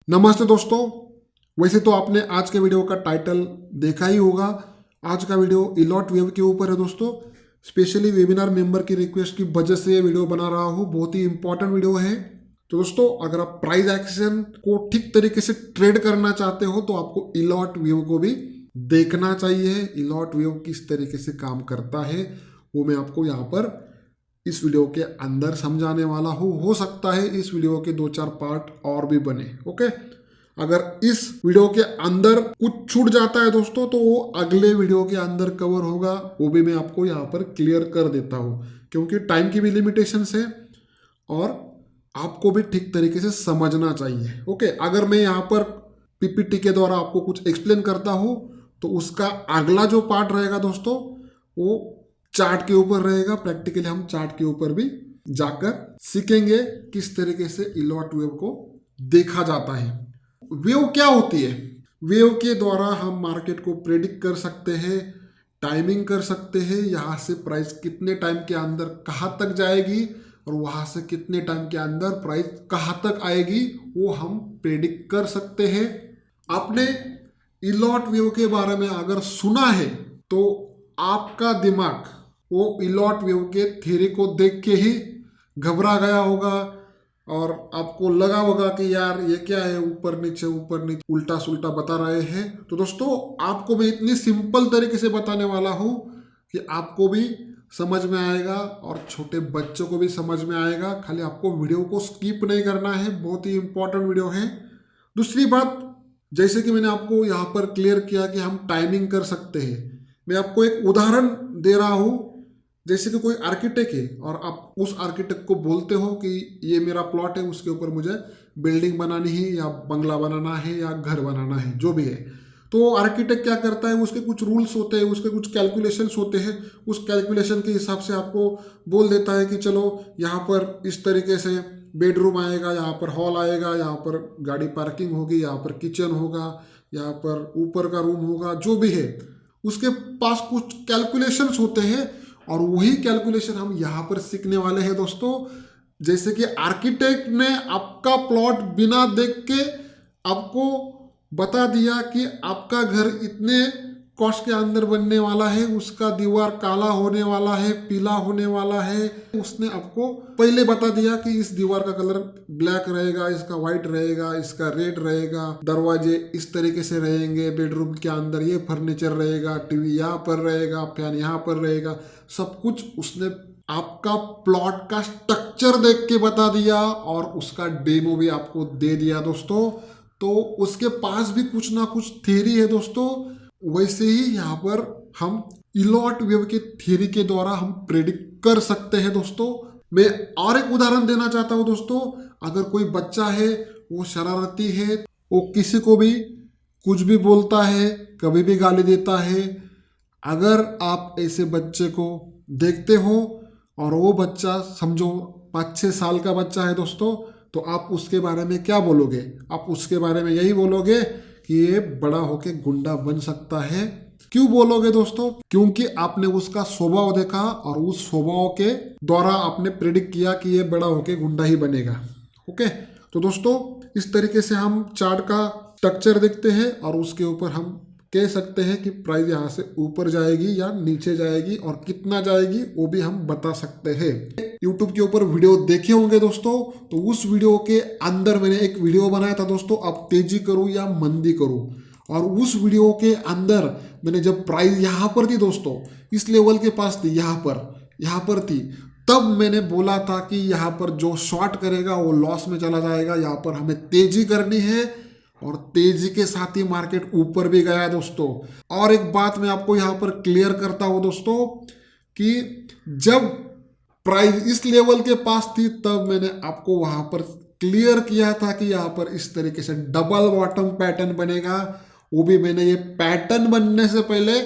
नमस्ते दोस्तों। वैसे तो आपने आज के वीडियो का टाइटल देखा ही होगा। आज का वीडियो इलॉट वेव के ऊपर है दोस्तों। स्पेशली वेबिनार मेंबर की रिक्वेस्ट की वजह से ये वीडियो बना रहा हूँ। बहुत ही इंपॉर्टेंट वीडियो है। तो दोस्तों, अगर आप प्राइस एक्शन को ठीक तरीके से ट्रेड करना चाहते हो तो आपको इलॉट वेव को भी देखना चाहिए। इलॉट वेव किस तरीके से काम करता है वो मैं आपको यहाँ पर इस वीडियो के अंदर समझाने वाला हूँ। हो सकता है इस वीडियो के 2-4 पार्ट और भी बने। ओके, अगर इस वीडियो के अंदर कुछ छूट जाता है दोस्तों तो वो अगले वीडियो के अंदर कवर होगा। वो भी मैं आपको यहाँ पर क्लियर कर देता हूँ, क्योंकि टाइम की भी लिमिटेशंस है और आपको भी ठीक तरीके से समझना चाहिए। ओके, अगर मैं यहाँ पर पीपीटी के द्वारा आपको कुछ एक्सप्लेन करता हूँ तो उसका अगला जो पार्ट रहेगा दोस्तों वो चार्ट के ऊपर रहेगा। प्रैक्टिकली हम चार्ट के ऊपर भी जाकर सीखेंगे किस तरीके से इलॉट वेव को देखा जाता है। वेव क्या होती है? वेव के द्वारा हम मार्केट को प्रेडिक्ट कर सकते हैं, टाइमिंग कर सकते हैं। यहाँ से प्राइस कितने टाइम के अंदर कहाँ तक जाएगी और वहाँ से कितने टाइम के अंदर प्राइस कहाँ तक आएगी वो हम प्रेडिक्ट कर सकते हैं। आपने इलॉट वेव के बारे में अगर सुना है तो आपका दिमाग वो इलॉट वेव के थ्योरी को देख के ही घबरा गया होगा और आपको लगा होगा कि यार ये क्या है, ऊपर नीचे उल्टा सुल्टा बता रहे हैं। तो दोस्तों, आपको मैं इतनी सिंपल तरीके से बताने वाला हूँ कि आपको भी समझ में आएगा और छोटे बच्चों को भी समझ में आएगा। खाली आपको वीडियो को स्किप नहीं करना है, बहुत ही इंपॉर्टेंट वीडियो है। दूसरी बात, जैसे कि मैंने आपको यहाँ पर क्लियर किया कि हम टाइमिंग कर सकते हैं, मैं आपको एक उदाहरण दे रहा हूँ। जैसे कि कोई आर्किटेक्ट है और आप उस आर्किटेक्ट को बोलते हो कि ये मेरा प्लॉट है, उसके ऊपर मुझे बिल्डिंग बनानी है या बंगला बनाना है या घर बनाना है, जो भी है। तो आर्किटेक्ट क्या करता है, उसके कुछ रूल्स होते हैं, उसके कुछ कैलकुलेशंस होते हैं। उस कैलकुलेशन के हिसाब से आपको बोल देता है कि चलो यहाँ पर इस तरीके से बेडरूम आएगा, यहाँ पर हॉल आएगा, यहाँ पर गाड़ी पार्किंग होगी, यहाँ पर किचन होगा, यहाँ पर ऊपर का रूम होगा, जो भी है उसके पास कुछ कैलकुलेशंस होते हैं। और वही कैलकुलेशन हम यहाँ पर सीखने वाले हैं दोस्तों। जैसे कि आर्किटेक्ट ने आपका प्लॉट बिना देख के आपको बता दिया कि आपका घर इतने कॉस्ट के अंदर बनने वाला है, उसका दीवार काला होने वाला है, पीला होने वाला है। उसने आपको पहले बता दिया कि इस दीवार का कलर ब्लैक रहेगा, इसका व्हाइट रहेगा, इसका रेड रहेगा, दरवाजे इस तरीके से रहेंगे, बेडरूम के अंदर ये फर्नीचर रहेगा, टीवी यहाँ पर रहेगा, फैन यहाँ पर रहेगा। सब कुछ उसने आपका प्लॉट का स्ट्रक्चर देख के बता दिया और उसका डेमो भी आपको दे दिया दोस्तों। तो उसके पास भी कुछ ना कुछ थ्योरी है दोस्तों। वैसे ही यहाँ पर हम इलॉट वेव के थ्योरी के द्वारा हम प्रेडिक्ट कर सकते हैं दोस्तों। मैं और एक उदाहरण देना चाहता हूँ दोस्तों। अगर कोई बच्चा है, वो शरारती है, वो किसी को भी कुछ भी बोलता है, कभी भी गाली देता है, अगर आप ऐसे बच्चे को देखते हो और वो बच्चा समझो 5-6 साल का बच्चा है दोस्तों, तो आप उसके बारे में क्या बोलोगे? आप उसके बारे में यही बोलोगे कि ये बड़ा होके गुंडा बन सकता है। क्यों बोलोगे दोस्तों? क्योंकि आपने उसका स्वभाव देखा और उस स्वभाव के द्वारा आपने प्रेडिक्ट किया कि ये बड़ा होके गुंडा ही बनेगा। ओके, तो दोस्तों इस तरीके से हम चार्ट का स्ट्रक्चर देखते हैं और उसके ऊपर हम कह सकते हैं कि प्राइस यहाँ से ऊपर जाएगी या नीचे जाएगी और कितना जाएगी वो भी हम बता सकते हैं। YouTube के ऊपर वीडियो देखे होंगे दोस्तों, तो उस वीडियो के अंदर मैंने एक वीडियो बनाया था दोस्तों, अब तेजी करूँ या मंदी करूँ। और उस वीडियो के अंदर मैंने जब प्राइस यहाँ पर थी दोस्तों, इस लेवल के पास थी, यहाँ पर थी, तब मैंने बोला था कि यहाँ पर जो शॉर्ट करेगा वो लॉस में चला जाएगा। यहाँ पर हमें तेजी करनी है और तेजी के साथ ही मार्केट ऊपर भी गया दोस्तों। और एक बात मैं आपको यहाँ पर क्लियर करता हूँ दोस्तों कि जब प्राइस इस लेवल के पास थी तब मैंने आपको वहां पर क्लियर किया था कि यहाँ पर इस तरीके से डबल बॉटम पैटर्न बनेगा। वो भी मैंने ये पैटर्न बनने से पहले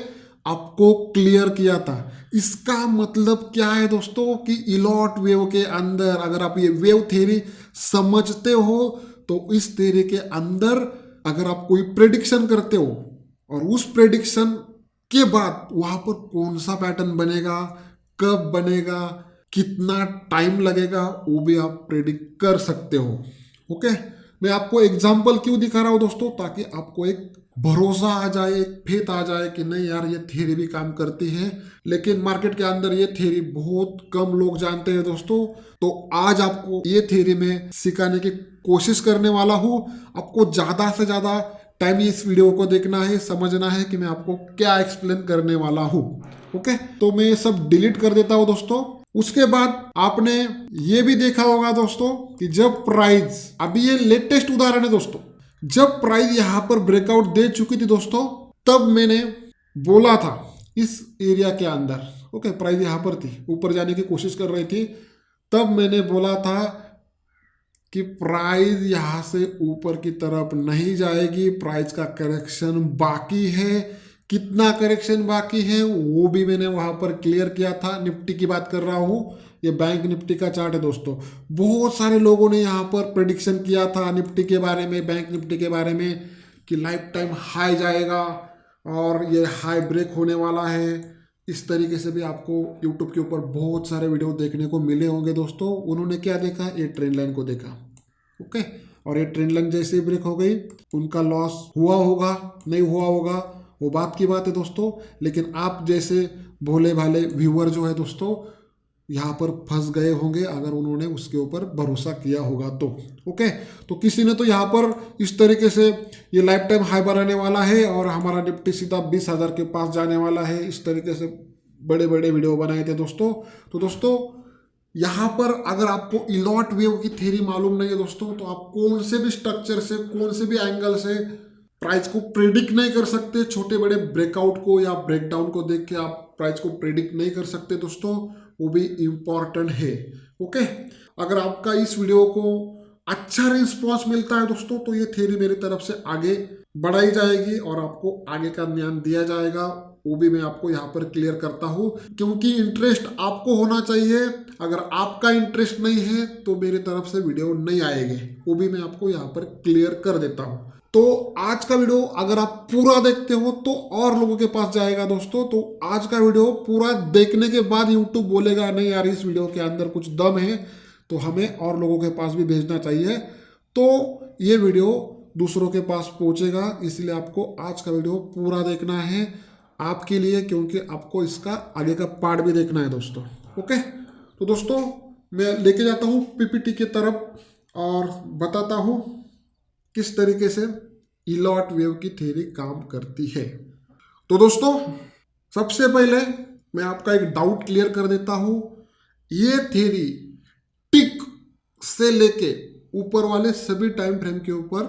आपको क्लियर किया था। इसका मतलब क्या है दोस्तों कि इलॉट वेव के अंदर अगर आप ये वेव थ्योरी समझते हो तो इस थ्योरी के अंदर अगर आप कोई प्रेडिक्शन करते हो और उस प्रेडिक्शन के बाद वहां पर कौन सा पैटर्न बनेगा, कब बनेगा, कितना टाइम लगेगा, वो भी आप प्रेडिक्ट कर सकते हो। ओके, मैं आपको एग्जाम्पल क्यों दिखा रहा हूँ दोस्तों, ताकि आपको एक भरोसा आ जाए, एक फेथ आ जाए कि नहीं यार ये थ्योरी भी काम करती है। लेकिन मार्केट के अंदर ये थ्योरी बहुत कम लोग जानते हैं दोस्तों। तो आज आपको ये थ्योरी में सिखाने की कोशिश करने वाला हूँ। आपको ज़्यादा से ज़्यादा टाइम इस वीडियो को देखना है, समझना है कि मैं आपको क्या एक्सप्लेन करने वाला हूँ। ओके, तो मैं ये सब डिलीट कर देता हूँ दोस्तों। उसके बाद आपने ये भी देखा होगा दोस्तों कि जब प्राइस, अभी ये लेटेस्ट उदाहरण है दोस्तों, जब प्राइस यहां पर ब्रेकआउट दे चुकी थी दोस्तों, तब मैंने बोला था इस एरिया के अंदर, ओके, प्राइस यहां पर थी, ऊपर जाने की कोशिश कर रही थी, तब मैंने बोला था कि प्राइस यहां से ऊपर की तरफ नहीं जाएगी, प्राइस का करेक्शन बाकी है। कितना करेक्शन बाकी है वो भी मैंने वहां पर क्लियर किया था। निफ्टी की बात कर रहा हूं, ये बैंक निफ्टी का चार्ट है दोस्तों। बहुत सारे लोगों ने यहाँ पर प्रेडिक्शन किया था निफ्टी के बारे में, बैंक निफ्टी के बारे में, कि लाइफ टाइम हाई जाएगा और ये हाई ब्रेक होने वाला है। इस तरीके से भी आपको यूट्यूब के ऊपर बहुत सारे वीडियो देखने को मिले होंगे दोस्तों। उन्होंने क्या देखा, ये ट्रेंड लाइन को देखा, ओके, और ये ट्रेंड लाइन जैसे ही ब्रेक हो गई, उनका लॉस हुआ होगा, नहीं हुआ होगा, वो बात की बात है दोस्तों। लेकिन आप जैसे भोले भाले व्यूअर जो है दोस्तों, यहाँ पर फंस गए होंगे अगर उन्होंने उसके ऊपर भरोसा किया होगा तो। ओके, तो किसी ने तो यहाँ पर इस तरीके से ये लाइफ टाइम हाई बनाने वाला है और हमारा निफ्टी सीधा 20,000 के पास जाने वाला है, इस तरीके से बड़े बड़े वीडियो बनाए थे दोस्तों। तो दोस्तों यहाँ पर अगर आपको इलॉट वेव की थ्योरी मालूम नहीं है दोस्तों, तो आप कौन से भी स्ट्रक्चर से, कौन से भी एंगल से प्राइस को प्रेडिक्ट नहीं कर सकते। छोटे बड़े ब्रेकआउट को या ब्रेकडाउन को देख के आप प्राइस को प्रेडिक्ट नहीं कर सकते दोस्तों, वो भी इम्पॉर्टेंट है। ओके, अगर आपका इस वीडियो को अच्छा रिस्पॉन्स मिलता है दोस्तों, तो ये थ्योरी मेरी तरफ से आगे बढ़ाई जाएगी और आपको आगे का ज्ञान दिया जाएगा, वो भी मैं आपको यहाँ पर क्लियर करता हूँ, क्योंकि इंटरेस्ट आपको होना चाहिए। अगर आपका इंटरेस्ट नहीं है तो मेरी तरफ से वीडियो नहीं आएगी, वो भी मैं आपको यहाँ पर क्लियर कर देता हूँ। तो आज का वीडियो अगर आप पूरा देखते हो तो और लोगों के पास जाएगा दोस्तों। तो आज का वीडियो पूरा देखने के बाद यूट्यूब बोलेगा नहीं यार इस वीडियो के अंदर कुछ दम है, तो हमें और लोगों के पास भी भेजना चाहिए, तो ये वीडियो दूसरों के पास पहुंचेगा। इसलिए आपको आज का वीडियो पूरा देखना है आपके लिए, क्योंकि आपको इसका आगे का पार्ट भी देखना है दोस्तों। ओके, तो दोस्तों मैं लेके जाता हूँ पीपीटी की तरफ और बताता हूँ किस तरीके से इलॉट वेव की थ्योरी काम करती है। तो दोस्तों सबसे पहले मैं आपका एक डाउट क्लियर कर देता हूं। ये थ्योरी टिक से लेके ऊपर वाले सभी टाइम फ्रेम के ऊपर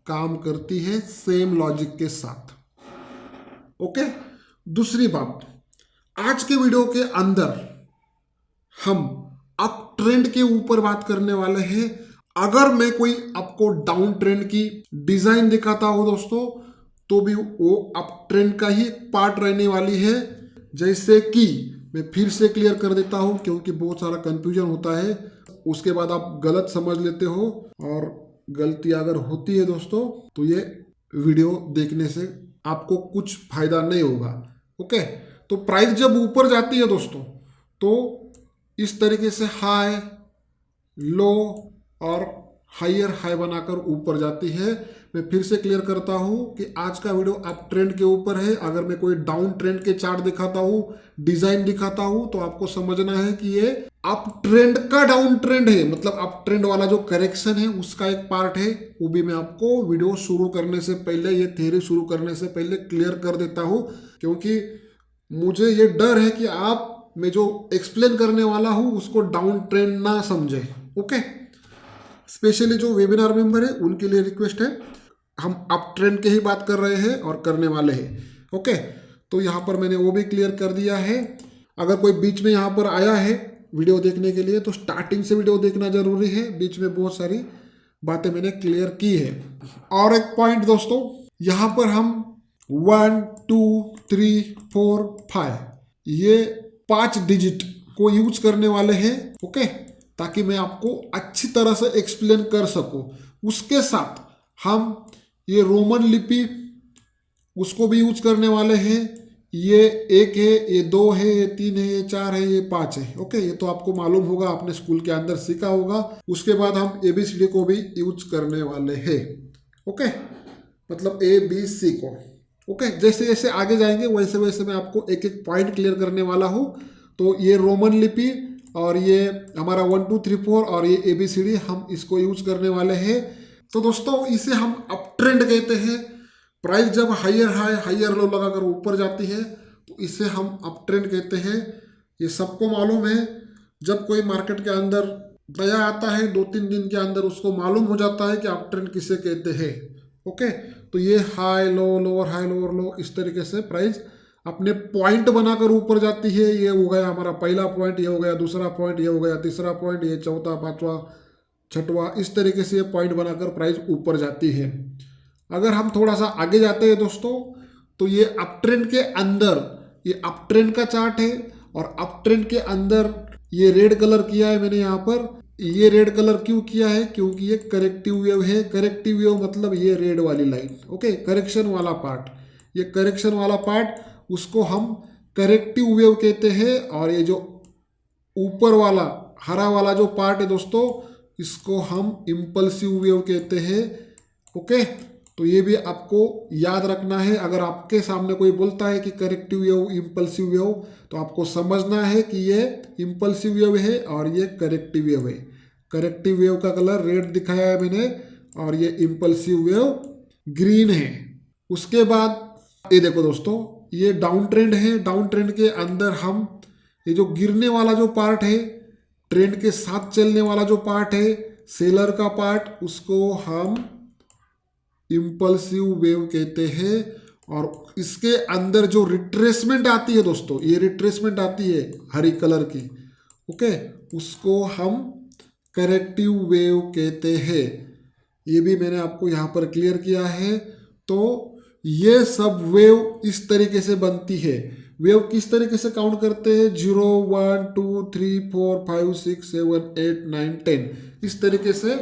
काम करती है, सेम लॉजिक के साथ। ओके, दूसरी बात, आज के वीडियो के अंदर हम अप ट्रेंड के ऊपर बात करने वाले हैं। अगर मैं कोई आपको डाउन ट्रेंड की डिजाइन दिखाता हूं दोस्तों, तो भी वो अप ट्रेंड का ही पार्ट रहने वाली है। जैसे कि मैं फिर से क्लियर कर देता हूं, क्योंकि बहुत सारा कंफ्यूजन होता है, उसके बाद आप गलत समझ लेते हो, और गलती अगर होती है दोस्तों तो ये वीडियो देखने से आपको कुछ फायदा नहीं होगा। ओके, तो प्राइस जब ऊपर जाती है दोस्तों, तो इस तरीके से हाई लो और हायर हाई बनाकर ऊपर जाती है। मैं फिर से क्लियर करता हूं कि आज का वीडियो अप ट्रेंड के ऊपर है। अगर मैं कोई डाउन ट्रेंड के चार्ट दिखाता हूं, डिजाइन दिखाता हूं, तो आपको समझना है कि ये अप ट्रेंड का डाउन ट्रेंड है, मतलब अप ट्रेंड वाला जो करेक्शन है उसका एक पार्ट है। वो भी मैं आपको वीडियो शुरू करने से पहले, ये थ्योरी शुरू करने से पहले क्लियर कर देता हूं, क्योंकि मुझे ये डर है कि आप मैं जो एक्सप्लेन करने वाला हूं उसको डाउन ट्रेंड ना समझे। ओके, स्पेशली जो वेबिनार मेंबर है उनके लिए रिक्वेस्ट है, हम अप ट्रेंड के ही बात कर रहे हैं और करने वाले हैं। ओके, तो यहाँ पर मैंने वो भी क्लियर कर दिया है। अगर कोई बीच में यहाँ पर आया है वीडियो देखने के लिए, तो स्टार्टिंग से वीडियो देखना जरूरी है, बीच में बहुत सारी बातें मैंने क्लियर की है। और एक पॉइंट दोस्तों, यहाँ पर हम 1 2 3 4 5 ये 5 डिजिट को यूज करने वाले हैं। ओके, ताकि मैं आपको अच्छी तरह से एक्सप्लेन कर सकूं। उसके साथ हम ये रोमन लिपि उसको भी यूज करने वाले हैं, ये 1 है, ये 2 है, ये 3 है, ये 4 है, ये 5 है। ओके, ये तो आपको मालूम होगा, आपने स्कूल के अंदर सीखा होगा। उसके बाद हम ABCD को भी यूज करने वाले हैं। ओके, मतलब ABC को। ओके, जैसे जैसे आगे जाएंगे वैसे वैसे मैं आपको एक एक पॉइंट क्लियर करने वाला हूँ। तो ये रोमन लिपि और ये हमारा 1 2 3 4 और ये ABCD हम इसको यूज करने वाले हैं। तो दोस्तों इसे हम अप ट्रेंड कहते हैं। प्राइस जब हायर हाई हायर लो लगाकर ऊपर जाती है तो इसे हम अप ट्रेंड कहते हैं। ये सबको मालूम है। जब कोई मार्केट के अंदर नया आता है 2-3 दिन के अंदर उसको मालूम हो जाता है कि अप ट्रेंड किसे कहते हैं। ओके, तो ये high low lower high lower लो इस तरीके से प्राइस अपने पॉइंट बनाकर ऊपर जाती है। ये हो गया हमारा पहला पॉइंट, ये हो गया दूसरा पॉइंट, ये हो गया तीसरा पॉइंट, ये चौथा, पांचवा, छठवा, इस तरीके से पॉइंट बनाकर प्राइस ऊपर जाती है। अगर हम थोड़ा सा आगे जाते हैं दोस्तों तो ये अप ट्रेंड के अंदर ये अप ट्रेंड का चार्ट है और अप ट्रेंड के अंदर ये रेड कलर किया है मैंने यहाँ पर। ये रेड कलर क्यों किया है? क्योंकि ये करेक्टिव वेव है। करेक्टिव वेव मतलब ये रेड वाली लाइन। ओके, करेक्शन वाला पार्ट, ये करेक्शन वाला पार्ट उसको हम करेक्टिव वेव कहते हैं। और ये जो ऊपर वाला हरा वाला जो पार्ट है दोस्तों इसको हम इम्पल्सिव वेव कहते हैं। ओके, तो ये भी आपको याद रखना है। अगर आपके सामने कोई बोलता है कि करेक्टिव वेव इम्पल्सिव वेव तो आपको समझना है कि ये इम्पल्सिव वेव है और ये करेक्टिव वेव है। करेक्टिव वेव का कलर रेड दिखाया है मैंने और ये इम्पल्सिव वेव ग्रीन है। उसके बाद ये देखो दोस्तों ये डाउन ट्रेंड है। डाउन ट्रेंड के अंदर हम ये जो गिरने वाला जो पार्ट है, ट्रेंड के साथ चलने वाला जो पार्ट है, सेलर का पार्ट, उसको हम इम्पल्सिव वेव कहते हैं। और इसके अंदर जो रिट्रेसमेंट आती है दोस्तों, ये रिट्रेसमेंट आती है हरी कलर की, ओके, उसको हम करेक्टिव वेव कहते हैं। ये भी मैंने आपको यहाँ पर क्लियर किया है। तो ये सब वेव इस तरीके से बनती है। वेव किस तरीके से काउंट करते हैं? 0 1 2 3 4 5 6 7 8 9 10 इस तरीके से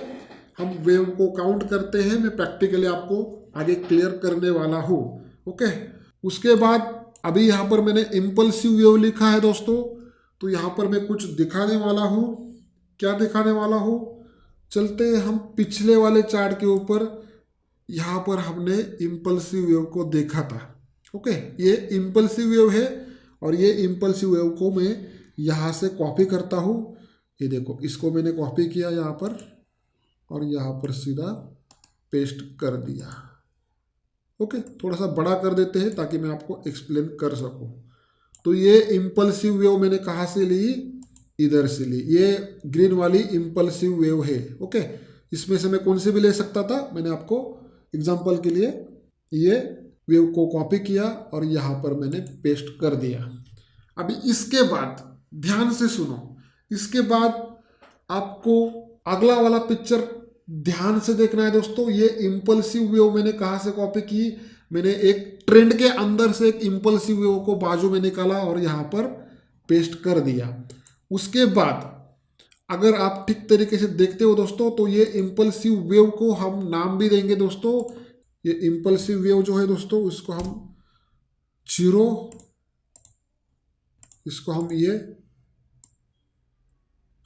हम वेव को काउंट करते हैं। मैं प्रैक्टिकली आपको आगे क्लियर करने वाला हूँ। ओके, उसके बाद अभी यहाँ पर मैंने इम्पल्सिव वेव लिखा है दोस्तों, तो यहाँ पर मैं कुछ दिखाने वाला हूँ। क्या दिखाने वाला हूँ? चलते हैं हम पिछले वाले चार्ट के ऊपर। यहाँ पर हमने इम्पल्सिव वेव को देखा था। ओके, ये इम्पल्सिव वेव है और ये इम्पल्सिव वेव को मैं यहाँ से कॉपी करता हूँ। ये देखो, इसको मैंने कॉपी किया यहाँ पर और यहाँ पर सीधा पेस्ट कर दिया। ओके, थोड़ा सा बड़ा कर देते हैं ताकि मैं आपको एक्सप्लेन कर सकूं। तो ये इम्पल्सिव वेव मैंने कहाँ से ली? इधर से ली। ये ग्रीन वाली इम्पल्सिव वेव है। ओके, इसमें से मैं कौन से भी ले सकता था, मैंने आपको एग्जांपल के लिए ये वेव को कॉपी किया और यहाँ पर मैंने पेस्ट कर दिया। अभी इसके बाद ध्यान से सुनो, इसके बाद आपको अगला वाला पिक्चर ध्यान से देखना है दोस्तों। ये इम्पल्सिव वेव मैंने कहाँ से कॉपी की? मैंने एक ट्रेंड के अंदर से एक इम्पल्सिव वेव को बाजू में निकाला और यहाँ पर पेस्ट कर दिया। उसके बाद अगर आप ठीक तरीके से देखते हो दोस्तों तो ये इम्पल्सिव वेव को हम नाम भी देंगे दोस्तों। ये इम्पल्सिव वेव जो है दोस्तों उसको हम 0, इसको हम ये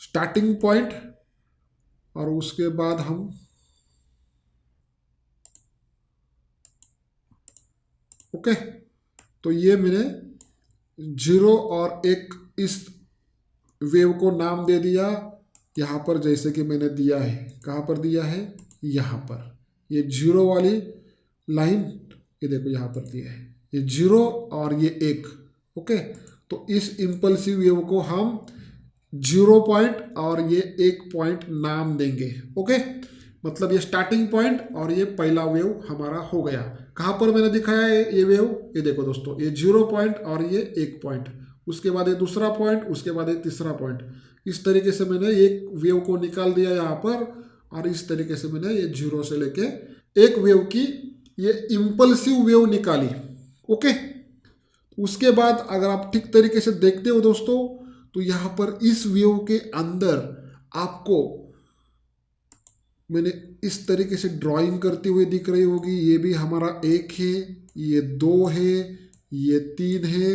स्टार्टिंग पॉइंट और उसके बाद हम ओके, तो ये मैंने 0 और 1 इस वेव को नाम दे दिया यहाँ पर, जैसे कि मैंने दिया है। कहाँ पर दिया है? यहाँ पर। ये 0 वाली लाइन ये देखो यहाँ पर दिया है, ये 0 और ये 1। ओके, तो इस इम्पल्सिव वेव को हम 0 पॉइंट और ये 1 पॉइंट नाम देंगे। ओके, मतलब ये स्टार्टिंग पॉइंट और ये पहला वेव हमारा हो गया। कहाँ पर मैंने दिखाया है ये वेव? ये देखो दोस्तों, ये 0 पॉइंट और ये 1 पॉइंट, उसके बाद ये दूसरा पॉइंट, उसके बाद ये तीसरा पॉइंट। इस तरीके से मैंने एक वेव को निकाल दिया यहाँ पर और इस तरीके से मैंने ये 0 से लेके एक वेव की ये इम्पल्सिव वेव निकाली। ओके, उसके बाद अगर आप ठीक तरीके से देखते हो दोस्तों तो यहाँ पर इस वेव के अंदर आपको मैंने इस तरीके से ड्राइंग करती हुई दिख रही होगी। ये भी हमारा 1 है, ये 2 है, ये 3 है,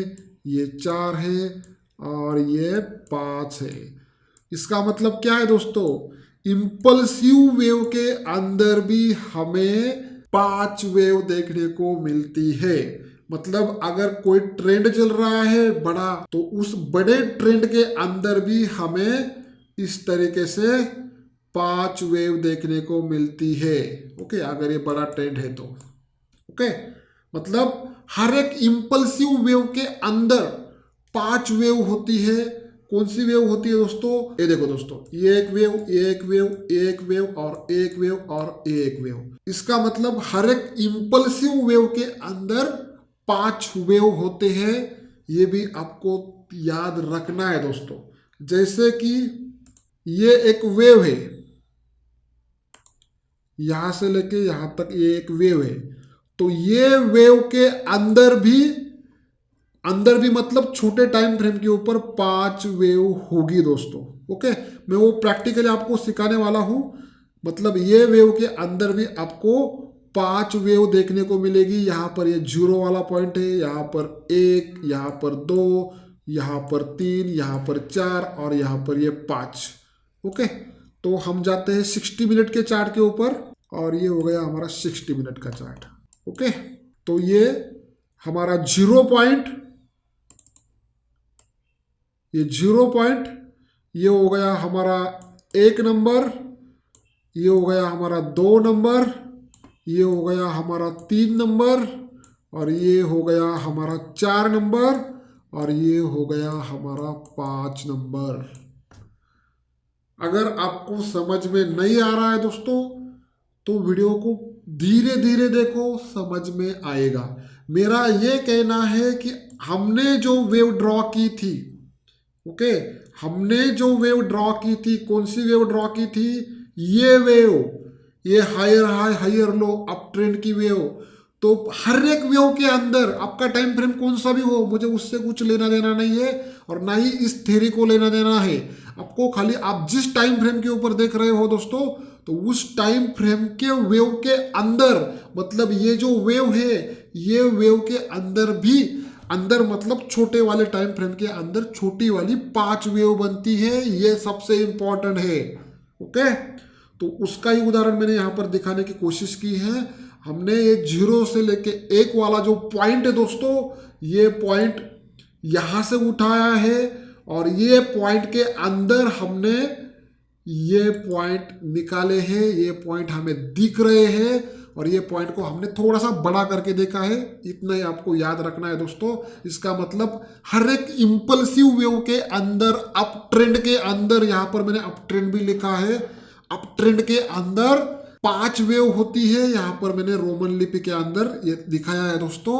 ये 4 है और ये 5 है। इसका मतलब क्या है दोस्तों, इम्पल्सिव वेव के अंदर भी हमें 5 वेव देखने को मिलती है। मतलब अगर कोई ट्रेंड चल रहा है बड़ा, तो उस बड़े ट्रेंड के अंदर भी हमें इस तरीके से 5 वेव देखने को मिलती है। ओके, अगर ये बड़ा ट्रेंड है तो ओके, मतलब हर एक इम्पल्सिव वेव के अंदर 5 वेव होती है। कौन सी वेव होती है दोस्तों, ये देखो दोस्तों, ये एक वेव, एक वेव, एक वेव और एक वेव और एक वेव। इसका मतलब हर एक इम्पल्सिव वेव के अंदर 5 वेव होते हैं। ये भी आपको याद रखना है दोस्तों। जैसे कि ये एक वेव है, यहां से लेके यहां तक ये एक वेव है, तो ये वेव के अंदर भी मतलब छोटे टाइम फ्रेम के ऊपर 5 वेव होगी दोस्तों। ओके, मैं वो प्रैक्टिकली आपको सिखाने वाला हूं। मतलब ये वेव के अंदर भी आपको 5 वेव देखने को मिलेगी। यहाँ पर ये 0 वाला पॉइंट है, यहाँ पर 1, यहाँ पर 2, यहाँ पर 3, यहाँ पर 4 और यहाँ पर ये 5। ओके, तो हम जाते हैं 60 मिनट के चार्ट के ऊपर, और ये हो गया हमारा 60 मिनट का चार्ट। ओके, तो ये हमारा 0 पॉइंट, ये 0 पॉइंट, ये हो गया हमारा 1 नंबर, ये हो गया हमारा 2 नंबर, ये हो गया हमारा 3 नंबर, और ये हो गया हमारा 4 नंबर, और ये हो गया हमारा 5 नंबर। अगर आपको समझ में नहीं आ रहा है दोस्तों, तो वीडियो को धीरे धीरे देखो, समझ में आएगा। मेरा ये कहना है कि हमने जो वेव ड्रॉ की थी, ओके, हमने जो वेव ड्रॉ की थी, कौन सी वेव ड्रॉ की थी, ये वेव, ये higher high higher low up trend की वेव। तो हर एक वेव के अंदर आपका टाइम फ्रेम कौन सा भी हो, मुझे उससे कुछ लेना देना नहीं है, और ना ही इस थ्योरी को लेना देना है। आपको खाली आप जिस टाइम फ्रेम के ऊपर देख रहे हो दोस्तों, तो उस टाइम फ्रेम के वेव के अंदर, मतलब ये जो वेव है, ये वेव के अंदर भी, अंदर मतलब छोटे वाले टाइम फ्रेम के अंदर छोटी वाली 5 वेव बनती है। ये सबसे इंपॉर्टेंट है। ओके, तो उसका ही उदाहरण मैंने यहाँ पर दिखाने की कोशिश की है। हमने ये 0 से लेके 1 वाला जो पॉइंट है दोस्तों, ये पॉइंट यहाँ से उठाया है, और ये पॉइंट के अंदर हमने ये पॉइंट निकाले हैं। ये पॉइंट हमें दिख रहे हैं, और ये पॉइंट को हमने थोड़ा सा बड़ा करके देखा है। इतना ही आपको याद रखना है दोस्तों। इसका मतलब हर एक इंपल्सिव वेव के अंदर, अप ट्रेंड के अंदर, यहाँ पर मैंने अप ट्रेंड भी लिखा है, अप ट्रेंड के अंदर 5 वेव होती है। यहाँ पर मैंने रोमन लिपि के अंदर ये दिखाया है दोस्तों।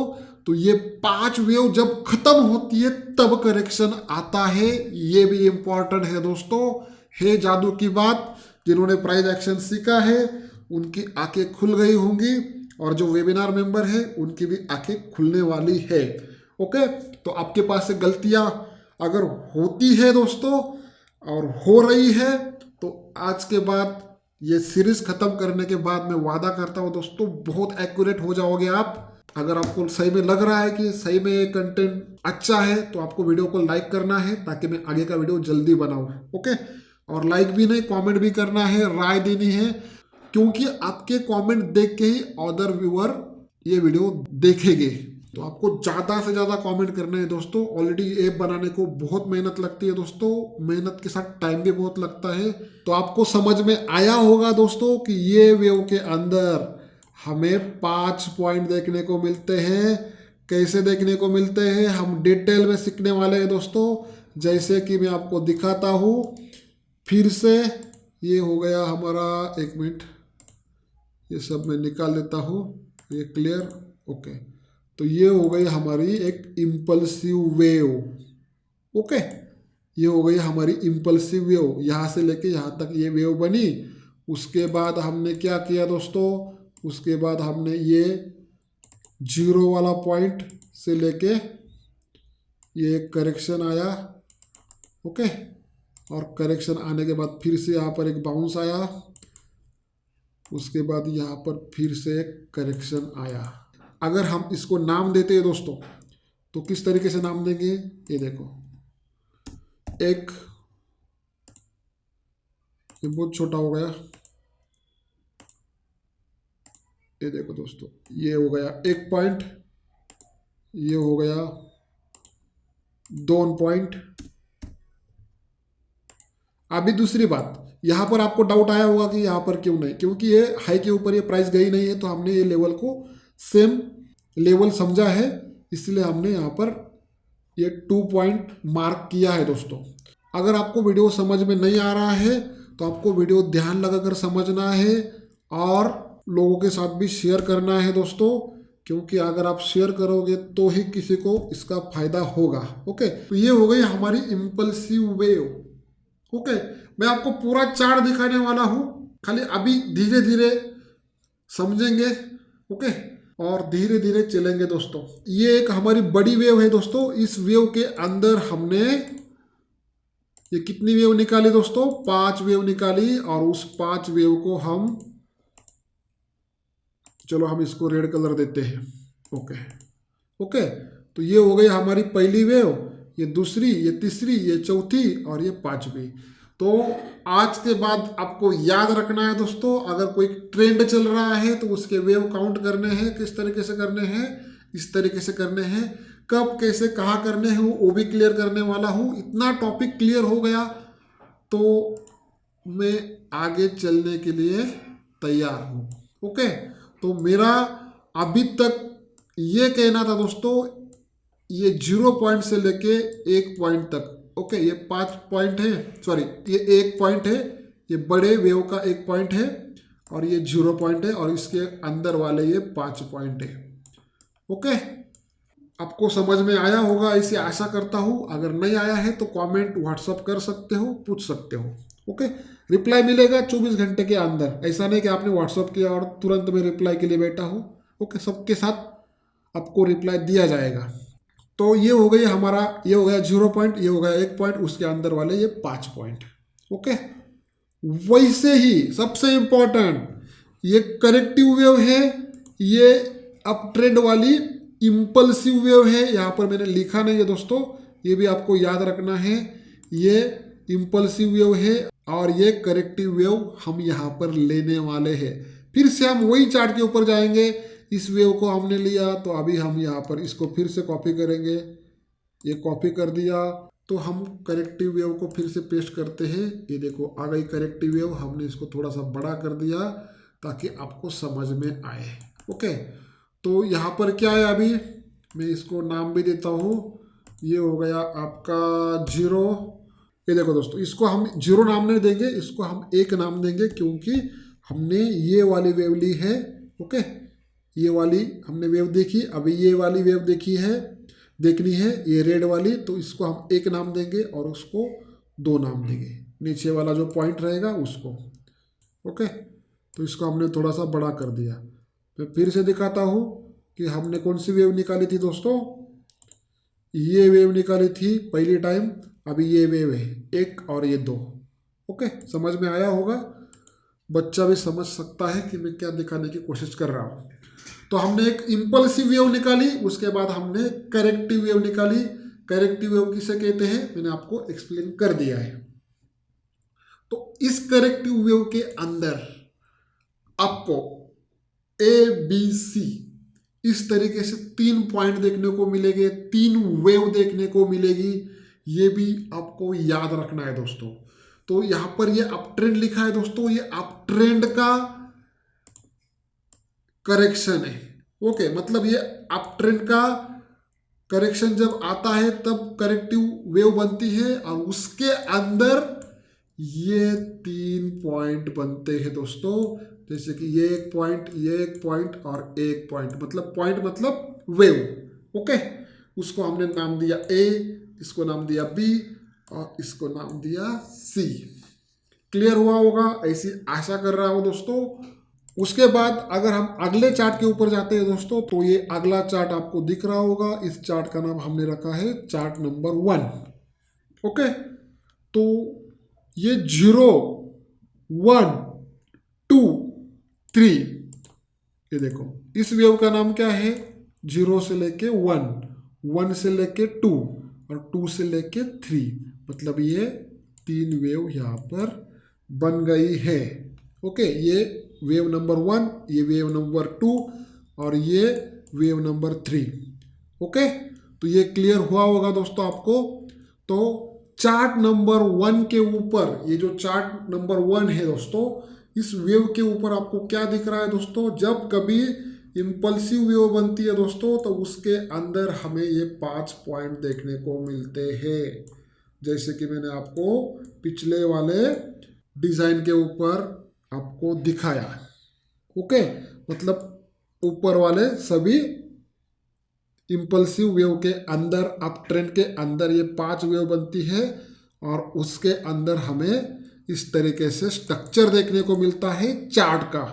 तो ये 5 वेव जब खत्म होती है तब करेक्शन आता है। ये भी इंपॉर्टेंट है दोस्तों। है जादू की बात। जिन्होंने प्राइज एक्शन सीखा है उनकी आंखें खुल गई होंगी, और जो वेबिनार मेंबर है उनकी भी आंखें खुलने वाली है। ओके, तो आपके पास से गलतियां अगर होती है दोस्तों, और हो रही है, तो आज के बाद, ये सीरीज खत्म करने के बाद मैं वादा करता हूं दोस्तों, बहुत एक्यूरेट हो जाओगे आप। अगर आपको सही में लग रहा है कि सही में ये कंटेंट अच्छा है, तो आपको वीडियो को लाइक करना है, ताकि मैं आगे का वीडियो जल्दी बनाऊं। ओके, और लाइक भी नहीं, कमेंट भी करना है, राय देनी है, क्योंकि आपके कमेंट देख के ही अदर व्यूअर ये वीडियो देखेंगे। तो आपको ज़्यादा से ज़्यादा कमेंट करना है दोस्तों। ऑलरेडी ऐप बनाने को बहुत मेहनत लगती है दोस्तों, मेहनत के साथ टाइम भी बहुत लगता है। तो आपको समझ में आया होगा दोस्तों कि ये वेव के अंदर हमें 5 पॉइंट देखने को मिलते हैं। कैसे देखने को मिलते हैं हम डिटेल में सीखने वाले हैं दोस्तों। जैसे कि मैं आपको दिखाता हूँ फिर से। ये हो गया हमारा, 1 मिनट, ये सब मैं निकाल लेता हूँ, ये क्लियर। ओके, तो ये हो गई हमारी एक इम्पल्सिव वेव। ओके, ये हो गई हमारी इम्पल्सिव वेव। यहाँ से लेके यहाँ तक ये वेव बनी। उसके बाद हमने क्या किया दोस्तों, उसके बाद हमने ये 0 वाला पॉइंट से लेके ये करेक्शन आया। ओके, और करेक्शन आने के बाद फिर से यहाँ पर एक बाउंस आया। उसके बाद यहाँ पर फिर से एक करेक्शन आया। अगर हम इसको नाम देते हैं दोस्तों, तो किस तरीके से नाम देंगे, ये देखो एक, ये बहुत छोटा हो गया, ये देखो दोस्तों ये हो गया 1 पॉइंट, ये हो गया 2 पॉइंट। अभी दूसरी बात, यहाँ पर आपको डाउट आया होगा कि यहाँ पर क्यों नहीं, क्योंकि ये हाई के ऊपर ये प्राइस गई नहीं है, तो हमने ये लेवल को सेम लेवल समझा है, इसलिए हमने यहाँ पर ये 2 पॉइंट मार्क किया है दोस्तों। अगर आपको वीडियो समझ में नहीं आ रहा है तो आपको वीडियो ध्यान लगाकर समझना है और लोगों के साथ भी शेयर करना है दोस्तों, क्योंकि अगर आप शेयर करोगे तो ही किसी को इसका फायदा होगा। ओके, तो ये हो गई हमारी इम्पल्सिव वेव। ओके, मैं आपको पूरा चार्ट दिखाने वाला हूँ, खाली अभी धीरे धीरे समझेंगे। ओके, और धीरे धीरे चलेंगे दोस्तों। ये एक हमारी बड़ी वेव है दोस्तों, इस वेव के अंदर हमने ये कितनी वेव निकाली दोस्तों, 5 वेव निकाली, और उस 5 वेव को हम, चलो हम इसको रेड कलर देते हैं। ओके ओके, तो ये हो गई हमारी पहली वेव, ये दूसरी, ये तीसरी, ये चौथी और ये 5वीं। तो आज के बाद आपको याद रखना है दोस्तों, अगर कोई ट्रेंड चल रहा है तो उसके वेव काउंट करने हैं, किस तरीके से करने हैं, इस तरीके से करने हैं, कब कैसे कहाँ करने हैं वो भी क्लियर करने वाला हूँ। इतना टॉपिक क्लियर हो गया तो मैं आगे चलने के लिए तैयार हूँ। ओके, तो मेरा अभी तक ये कहना था दोस्तों, ये 0 पॉइंट से लेके 1 पॉइंट तक, ओके, ये 5 पॉइंट है, सॉरी ये 1 पॉइंट है, ये बड़े वेव का 1 पॉइंट है, और ये 0 पॉइंट है, और इसके अंदर वाले ये 5 पॉइंट है। ओके, आपको समझ में आया होगा ऐसी आशा करता हूँ। अगर नहीं आया है तो कमेंट व्हाट्सअप कर सकते हो, पूछ सकते हो। ओके, रिप्लाई मिलेगा 24 घंटे के अंदर, ऐसा नहीं कि आपने व्हाट्सअप किया और तुरंत मैं रिप्लाई के लिए बैठा हूँ। ओके, सबके साथ आपको रिप्लाई दिया जाएगा। तो ये हो गई हमारा, ये हो गया 0 पॉइंट, ये हो गया 1 पॉइंट, उसके अंदर वाले ये 5 पॉइंट। ओके, वैसे ही सबसे इंपॉर्टेंट ये करेक्टिव वेव है, ये अप ट्रेंड वाली इम्पल्सिव वेव है। यहाँ पर मैंने लिखा नहीं है दोस्तों, ये भी आपको याद रखना है, ये इम्पल्सिव वेव है और ये करेक्टिव वेव हम यहाँ पर लेने वाले हैं। फिर से हम वही चार्ट के ऊपर जाएंगे, इस वेव को हमने लिया तो अभी हम यहाँ पर इसको फिर से कॉपी करेंगे, ये कॉपी कर दिया, तो हम करेक्टिव वेव को फिर से पेस्ट करते हैं। ये देखो आ गई करेक्टिव वेव, हमने इसको थोड़ा सा बड़ा कर दिया ताकि आपको समझ में आए। ओके, तो यहाँ पर क्या है, अभी मैं इसको नाम भी देता हूँ, ये हो गया आपका 0। ये देखो दोस्तों, इसको हम 0 नाम नहीं देंगे, इसको हम 1 नाम देंगे, क्योंकि हमने ये वाली वेव ली है। ओके, ये वाली हमने वेव देखी, अभी ये वाली वेव देखी है, देखनी है ये रेड वाली, तो इसको हम 1 नाम देंगे और उसको 2 नाम देंगे, नीचे वाला जो पॉइंट रहेगा उसको। ओके, तो इसको हमने थोड़ा सा बड़ा कर दिया। मैं फिर से दिखाता हूँ कि हमने कौन सी वेव निकाली थी दोस्तों, ये वेव निकाली थी पहली टाइम, अभी ये वेव है 1 और ये 2। ओके, समझ में आया होगा, बच्चा भी समझ सकता है कि मैं क्या दिखाने की कोशिश कर रहा हूँ। तो हमने एक इम्पल्सिव वेव निकाली, उसके बाद हमने करेक्टिव वेव निकाली। करेक्टिव वेव किसे कहते हैं मैंने आपको एक्सप्लेन कर दिया है। तो इस करेक्टिव वेव के अंदर आपको ABC इस तरीके से 3 पॉइंट देखने को मिलेंगे, 3 वेव देखने को मिलेगी, ये भी आपको याद रखना है दोस्तों। तो यहां पर ये अप ट्रेंड लिखा है दोस्तों, ये अप ट्रेंड का करेक्शन है। ओके, मतलब ये अप ट्रेंड का करेक्शन जब आता है तब करेक्टिव वेव बनती है, और उसके अंदर ये 3 पॉइंट बनते हैं दोस्तों, जैसे कि ये 1 पॉइंट, ये 1 पॉइंट और 1 पॉइंट, मतलब पॉइंट मतलब वेव। ओके, उसको हमने नाम दिया A, इसको नाम दिया B और इसको नाम दिया C। क्लियर हुआ होगा, ऐसी आशा कर रहा हूं दोस्तों। उसके बाद अगर हम अगले चार्ट के ऊपर जाते हैं दोस्तों, तो ये अगला चार्ट आपको दिख रहा होगा, इस चार्ट का नाम हमने रखा है चार्ट नंबर 1। ओके, तो ये 0, 1, 2, 3, ये देखो इस वेव का नाम क्या है, 0 से लेके 1, 1 से लेके 2 और 2 से लेके 3, मतलब ये 3 वेव यहाँ पर बन गई है। ओके, ये वेव नंबर 1, ये वेव नंबर 2 और ये वेव नंबर 3। ओके, तो ये क्लियर हुआ होगा दोस्तों आपको। तो चार्ट नंबर 1 के ऊपर, ये जो चार्ट नंबर 1 है दोस्तों, इस वेव के ऊपर आपको क्या दिख रहा है दोस्तों? जब कभी इम्पल्सिव वेव बनती है दोस्तों, तो उसके अंदर हमें ये 5 पॉइंट देखने को मिलते हैं, जैसे कि मैंने आपको पिछले वाले डिजाइन के ऊपर आपको दिखाया। ओके, मतलब ऊपर वाले सभी इम्पल्सिव वेव के अंदर, अप ट्रेंड के अंदर ये 5 वेव बनती है और उसके अंदर हमें इस तरीके से स्ट्रक्चर देखने को मिलता है चार्ट का।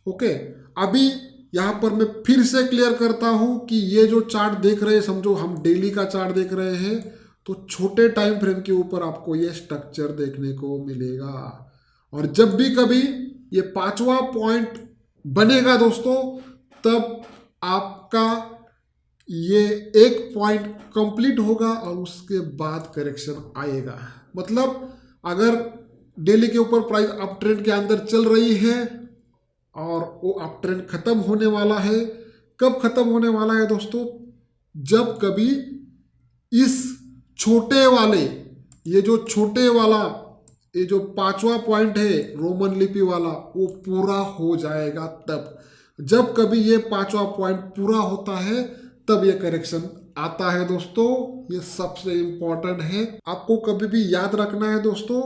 ओके, अभी यहाँ पर मैं फिर से क्लियर करता हूँ कि ये जो चार्ट देख रहे हैं, समझो हम डेली का चार्ट देख रहे हैं, तो छोटे टाइम फ्रेम के ऊपर आपको ये स्ट्रक्चर देखने को मिलेगा। और जब भी कभी ये 5वां पॉइंट बनेगा दोस्तों, तब आपका ये एक पॉइंट कंप्लीट होगा और उसके बाद करेक्शन आएगा। मतलब अगर डेली के ऊपर प्राइस अप ट्रेंड के अंदर चल रही है और वो अप ट्रेंड खत्म होने वाला है, कब खत्म होने वाला है दोस्तों? जब कभी इस छोटे वाले, ये जो छोटे वाला, ये जो 5वां पॉइंट है रोमन लिपि वाला, वो पूरा हो जाएगा। तब जब कभी ये 5वां पॉइंट पूरा होता है, तब ये करेक्शन आता है दोस्तों। ये सबसे इंपॉर्टेंट है, आपको कभी भी याद रखना है दोस्तों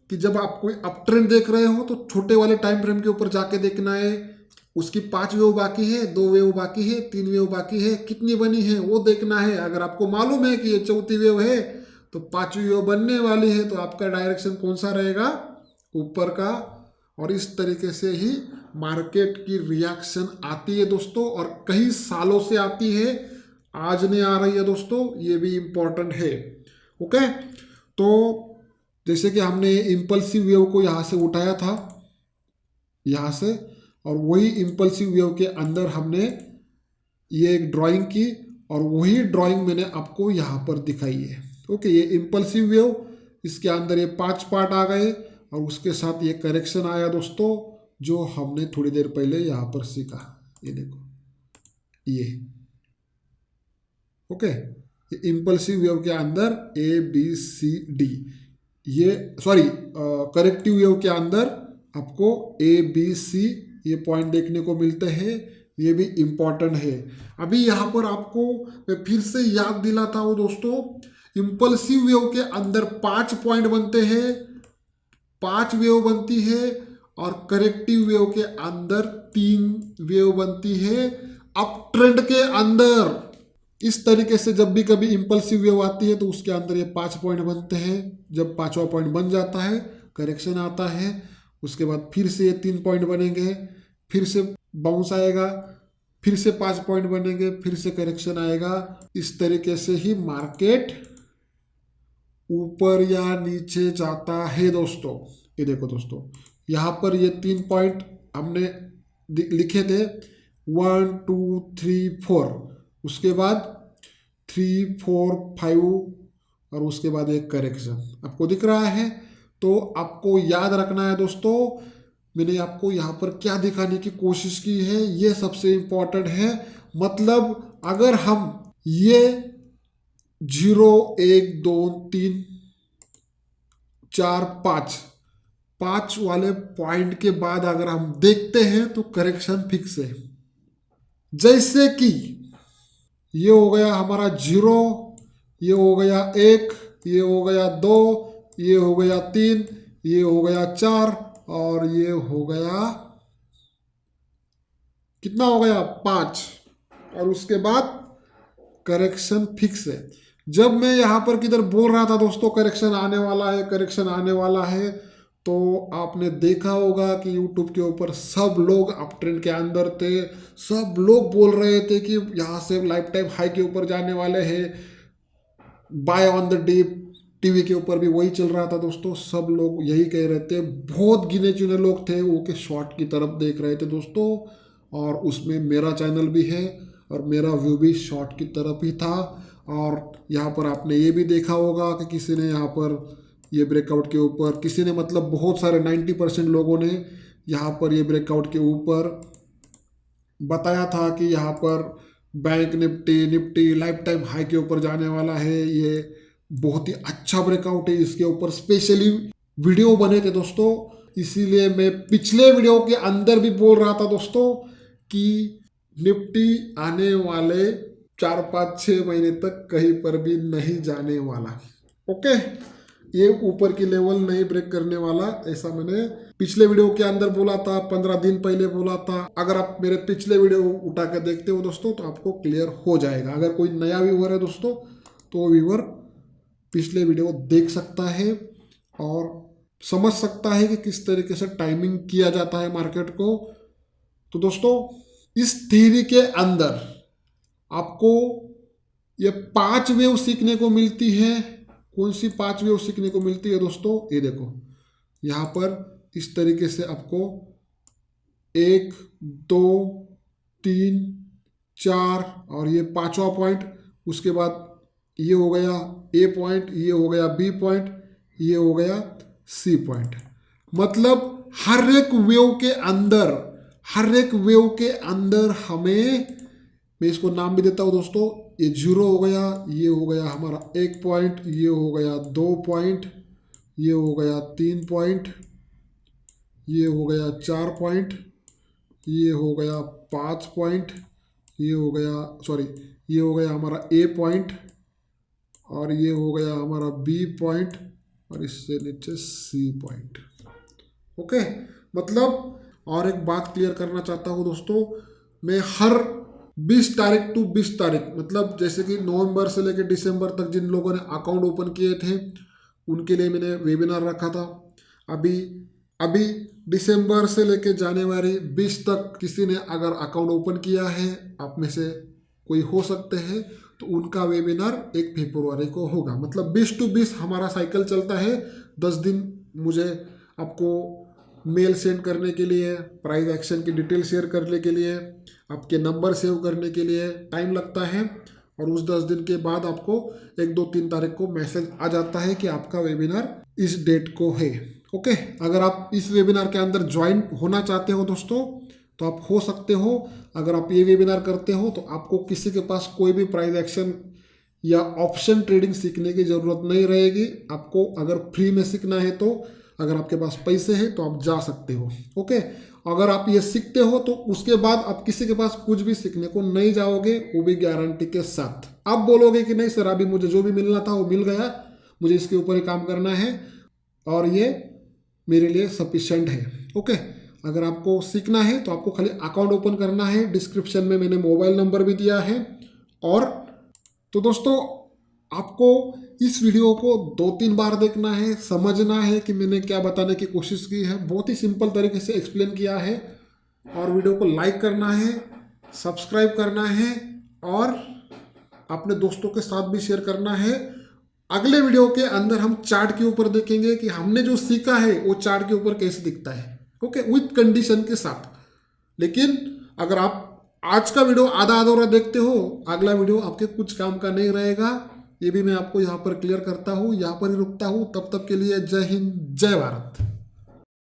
कि जब आप कोई अप ट्रेंड देख रहे हो, तो छोटे वाले टाइम फ्रेम के ऊपर जाके देखना है, उसकी 5 वेव बाकी है, 2 वेव बाकी है, 3 वेव बाकी है, कितनी बनी है वो देखना है। अगर आपको मालूम है कि ये 4थी वेव है, तो 5वीं वेव बनने वाली है, तो आपका डायरेक्शन कौन सा रहेगा? ऊपर का। और इस तरीके से ही मार्केट की रिएक्शन आती है दोस्तों, और कई सालों से आती है, आज नहीं आ रही है दोस्तों, ये भी इम्पोर्टेंट है। ओके, तो जैसे कि हमने इम्पल्सिव वेव को यहाँ से उठाया था, यहाँ से, और वही इम्पल्सिव वेव के अंदर हमने ये एक ड्राइंग की, और वही ड्राइंग मैंने आपको यहाँ पर दिखाई है। ओके, ये इम्पल्सिव वेव, इसके अंदर ये 5 पार्ट आ गए, और उसके साथ ये करेक्शन आया दोस्तों, जो हमने थोड़ी देर पहले यहाँ पर सीखा। ये देखो, ये ओके, ये इम्पल्सिव वेव के अंदर ABCD, ये सॉरी करेक्टिव वेव के अंदर आपको ABC ये पॉइंट देखने को मिलते हैं, ये भी इम्पॉर्टेंट है। अभी यहाँ पर आपको मैं फिर से याद दिलाता हूँ दोस्तों, इम्पल्सिव वेव के अंदर 5 पॉइंट बनते हैं, 5 वेव बनती है, और करेक्टिव वेव के अंदर 3 वेव बनती है अप ट्रेंड के अंदर। इस तरीके से जब भी कभी इम्पल्सिव वेव आती है, तो उसके अंदर ये 5 पॉइंट बनते हैं। जब 5वां पॉइंट बन जाता है, करेक्शन आता है, उसके बाद फिर से ये 3 पॉइंट बनेंगे, फिर से बाउंस आएगा, फिर से 5 पॉइंट बनेंगे, फिर से करेक्शन आएगा। इस तरीके से ही मार्केट ऊपर या नीचे जाता है दोस्तों। ये देखो दोस्तों, यहाँ पर ये 3 पॉइंट हमने लिखे थे, 1 2 3 4, उसके बाद 3 4 5, और उसके बाद एक करेक्शन आपको दिख रहा है। तो आपको याद रखना है दोस्तों, मैंने आपको यहाँ पर क्या दिखाने की कोशिश की है, ये सबसे इम्पोर्टेंट है। मतलब अगर हम ये 0 1 2 3 4 5 वाले पॉइंट के बाद अगर हम देखते हैं, तो करेक्शन फिक्स है। जैसे कि ये हो गया हमारा 0, ये हो गया 1, ये हो गया 2, ये हो गया 3, ये हो गया 4, और ये हो गया, कितना हो गया? 5, और उसके बाद करेक्शन फिक्स है। जब मैं यहाँ पर किधर बोल रहा था दोस्तों करेक्शन आने वाला है, करेक्शन आने वाला है, तो आपने देखा होगा कि YouTube के ऊपर सब लोग अप ट्रेंड के अंदर थे, सब लोग बोल रहे थे कि यहाँ से लाइफ टाइम हाई के ऊपर जाने वाले हैं, buy on the dip. TV के ऊपर भी वही चल रहा था दोस्तों, सब लोग यही कह रहे थे। बहुत गिने चुने लोग थे वो के शॉर्ट की तरफ देख रहे थे दोस्तों, और उसमें मेरा चैनल भी है, और मेरा व्यू भी शॉर्ट की तरफ ही था। और यहाँ पर आपने ये भी देखा होगा कि किसी ने यहाँ पर ये ब्रेकआउट के ऊपर, किसी ने मतलब बहुत सारे 90% लोगों ने यहाँ पर ये ब्रेकआउट के ऊपर बताया था कि यहाँ पर bank Nifty life time high के ऊपर जाने वाला है, ये बहुत ही अच्छा ब्रेकआउट है, इसके ऊपर स्पेशली वीडियो बने थे दोस्तों। इसीलिए मैं पिछले वीडियो के अंदर भी बोल रहा था दोस्तों कि निफ्टी आने वाले 4-5-6 महीने तक कहीं पर भी नहीं जाने वाला। ओके, ये ऊपर की लेवल नहीं ब्रेक करने वाला, ऐसा मैंने पिछले वीडियो के अंदर बोला था, 15 दिन पहले बोला था। अगर आप मेरे पिछले वीडियो उठा के देखते हो दोस्तों तो आपको क्लियर हो जाएगा। अगर कोई नया व्यूवर है दोस्तों तो व्यूवर पिछले वीडियो देख सकता है और समझ सकता है कि किस तरीके से टाइमिंग किया जाता है मार्केट को। तो दोस्तों इस थ्योरी के अंदर आपको ये 5 वेव सीखने को मिलती है। कौन सी 5 वेव सीखने को मिलती है दोस्तों? ये देखो, यहाँ पर इस तरीके से आपको 1 2 3 4 और ये 5वां पॉइंट, उसके बाद ये हो गया ए पॉइंट, ये हो गया बी पॉइंट, ये हो गया सी पॉइंट। मतलब हर एक वेव के अंदर हमें, मैं इसको नाम भी देता हूँ दोस्तों, ये 0 हो गया, ये हो गया हमारा 1 पॉइंट, ये हो गया 2 पॉइंट, ये हो गया 3 पॉइंट, ये हो गया 4 पॉइंट, ये हो गया 5 पॉइंट, ये हो गया हमारा ए पॉइंट, और ये हो गया हमारा बी पॉइंट, और इससे नीचे सी पॉइंट। ओके, मतलब और एक बात क्लियर करना चाहता हूँ दोस्तों, मैं हर 20 तारीख टू 20 तारीख, मतलब जैसे कि नवंबर से लेकर दिसंबर तक जिन लोगों ने अकाउंट ओपन किए थे उनके लिए मैंने वेबिनार रखा था। अभी दिसंबर से लेकर जनवरी 20 तक किसी ने अगर अकाउंट ओपन किया है, आप में से कोई हो सकते हैं, तो उनका वेबिनार 1 फरवरी को होगा। मतलब 20 टू 20 हमारा साइकिल चलता है। 10 दिन मुझे आपको मेल सेंड करने के लिए, प्राइस एक्शन की डिटेल शेयर करने के लिए, आपके नंबर सेव करने के लिए टाइम लगता है। और उस 10 दिन के बाद आपको 1 2 3 तारीख को मैसेज आ जाता है कि आपका वेबिनार इस डेट को है। ओके, अगर आप इस वेबिनार के अंदर ज्वाइन होना चाहते हो दोस्तों तो आप हो सकते हो। अगर आप ये वेबिनार करते हो तो आपको किसी के पास कोई भी प्राइस एक्शन या ऑप्शन ट्रेडिंग सीखने की ज़रूरत नहीं रहेगी। आपको अगर फ्री में सीखना है तो, अगर आपके पास पैसे हैं तो आप जा सकते हो। ओके, अगर आप ये सीखते हो तो उसके बाद आप किसी के पास कुछ भी सीखने को नहीं जाओगे, वो भी गारंटी के साथ। आप बोलोगे कि नहीं सर, अभी मुझे जो भी मिलना था वो मिल गया, मुझे इसके ऊपर ही काम करना है और ये मेरे लिए सफिशिएंट है। ओके, अगर आपको सीखना है तो आपको खाली अकाउंट ओपन करना है। डिस्क्रिप्शन में मैंने मोबाइल नंबर भी दिया है। और तो दोस्तों आपको इस वीडियो को 2-3 बार देखना है, समझना है कि मैंने क्या बताने की कोशिश की है। बहुत ही सिंपल तरीके से एक्सप्लेन किया है। और वीडियो को लाइक करना है, सब्सक्राइब करना है और अपने दोस्तों के साथ भी शेयर करना है। अगले वीडियो के अंदर हम चार्ट के ऊपर देखेंगे कि हमने जो सीखा है वो चार्ट के ऊपर कैसे दिखता है। ओके, विथ कंडीशन के साथ। लेकिन अगर आप आज का वीडियो आधा अधूरा देखते हो, अगला वीडियो आपके कुछ काम का नहीं रहेगा। ये भी मैं आपको यहाँ पर क्लियर करता हूँ, यहाँ पर ही रुकता हूँ। तब तक के लिए जय हिंद, जय भारत।